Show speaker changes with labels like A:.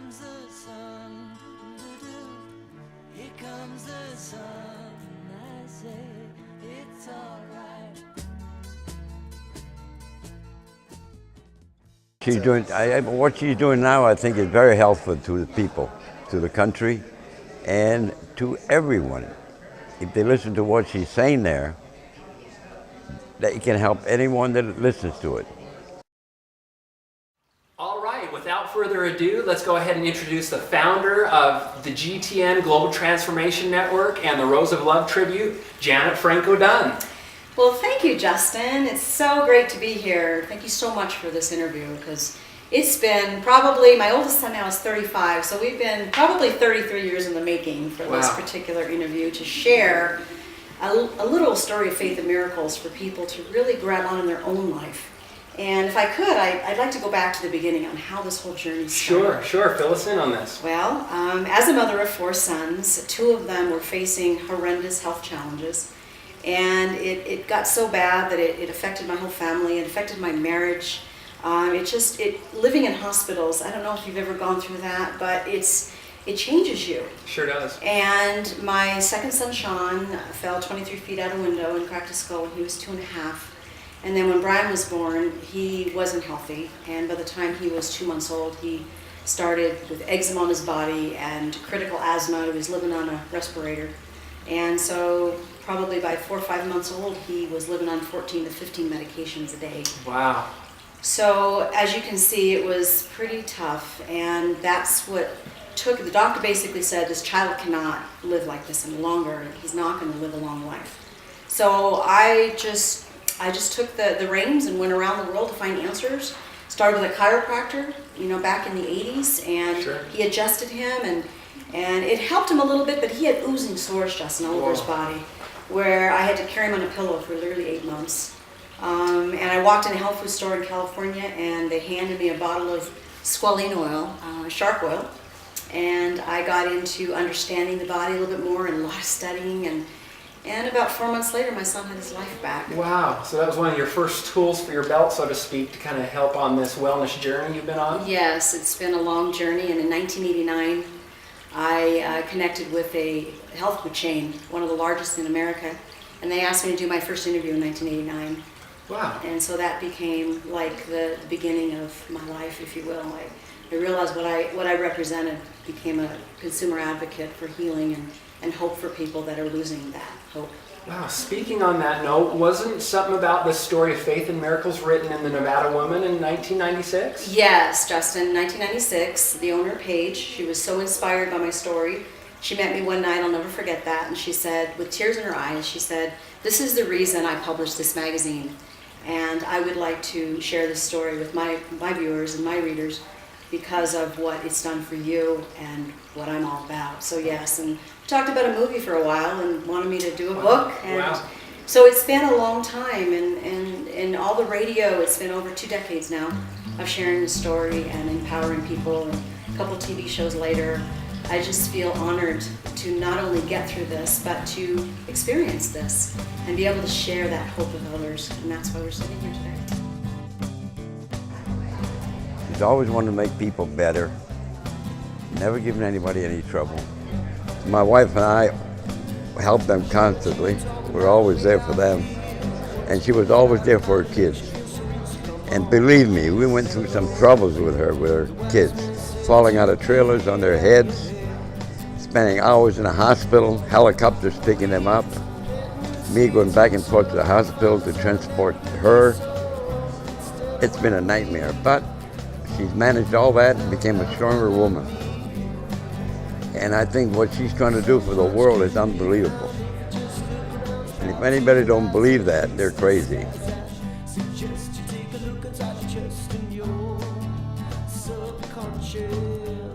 A: comes the sun, doo-doo-doo. Here comes the sun. I say it's alright.
B: What she's doing now, I think, is very helpful to the people, to the country, and to everyone. If they listen to what she's saying there, that can help anyone that listens to it.
C: All right, without further ado, let's go ahead and introduce the founder of the GTN Global Transformation Network and the Rose of Love Tribute, Janet Franco Dunn.
D: Well, thank you, Justin. It's so great to be here. Thank you so much for this interview, because it's been probably, my oldest son now is 35, so we've been probably 33 years in the making for this particular interview to share a little story of faith and miracles for people to really grab on in their own life. And if I could, I'd like to go back to the beginning on how this whole journey started.
C: Sure. Fill us in on this.
D: Well, as a mother of 4 sons, 2 of them were facing horrendous health challenges. And it got so bad that it affected my whole family, it affected my marriage. Living in hospitals, I don't know if you've ever gone through that, but it changes you.
C: Sure does.
D: And my second son, Sean, fell 23 feet out a window and cracked his skull when he was 2.5. And then when Brian was born, he wasn't healthy. And by the time he was 2 months old, he started with eczema on his body and critical asthma. He was living on a respirator. And so probably by 4 or 5 months old, he was living on 14 to 15 medications a day.
C: Wow.
D: So as you can see, it was pretty tough, and that's what the doctor basically said, this child cannot live like this any longer. He's not going to live a long life. So I just took the reins and went around the world to find answers. Started with a chiropractor, back in the 80s, and
C: Sure.
D: He adjusted him, and it helped him a little bit, but he had oozing sores, Justin, all over his body, where I had to carry him on a pillow for literally 8 months. And I walked in a health food store in California, and they handed me a bottle of squalene oil, shark oil, and I got into understanding the body a little bit more and a lot of studying, and about 4 months later, my son had his life back.
C: Wow, so that was one of your first tools for your belt, so to speak, to kind of help on this wellness journey you've been on?
D: Yes, it's been a long journey, and in 1989, I connected with a health food chain, one of the largest in America, and they asked me to do my first interview in 1989.
C: Wow.
D: And so that became like the beginning of my life, if you will. I realized what I represented, became a consumer advocate for healing and hope for people that are losing that hope.
C: Wow, speaking on that note, wasn't something about this story of faith and miracles written in the Nevada Woman in 1996?
D: Yes, Justin, 1996, the owner, Paige, she was so inspired by my story. She met me one night, I'll never forget that, and she said, with tears in her eyes, she said, "This is the reason I published this magazine, and I would like to share this story with my viewers and my readers because of what it's done for you and what I'm all about." So yes, and we talked about a movie for a while and wanted me to do a book. And so it's been a long time, and all the radio, it's been over 2 decades now of sharing the story and empowering people, and a couple TV shows later. I just feel honored to not only get through this, but to experience this and be able to share that hope with others, and that's why we're sitting here today.
B: She's always wanted to make people better, never given anybody any trouble. My wife and I help them constantly. We're always there for them. And she was always there for her kids. And believe me, we went through some troubles with her kids, falling out of trailers on their heads, spending hours in the hospital, helicopters picking them up, me going back and forth to the hospital to transport her. It's been a nightmare, but she's managed all that and became a stronger woman. And I think what she's trying to do for the world is unbelievable. And if anybody don't believe that, they're crazy.
A: Suggest you take a look inside your chest and your subconscious.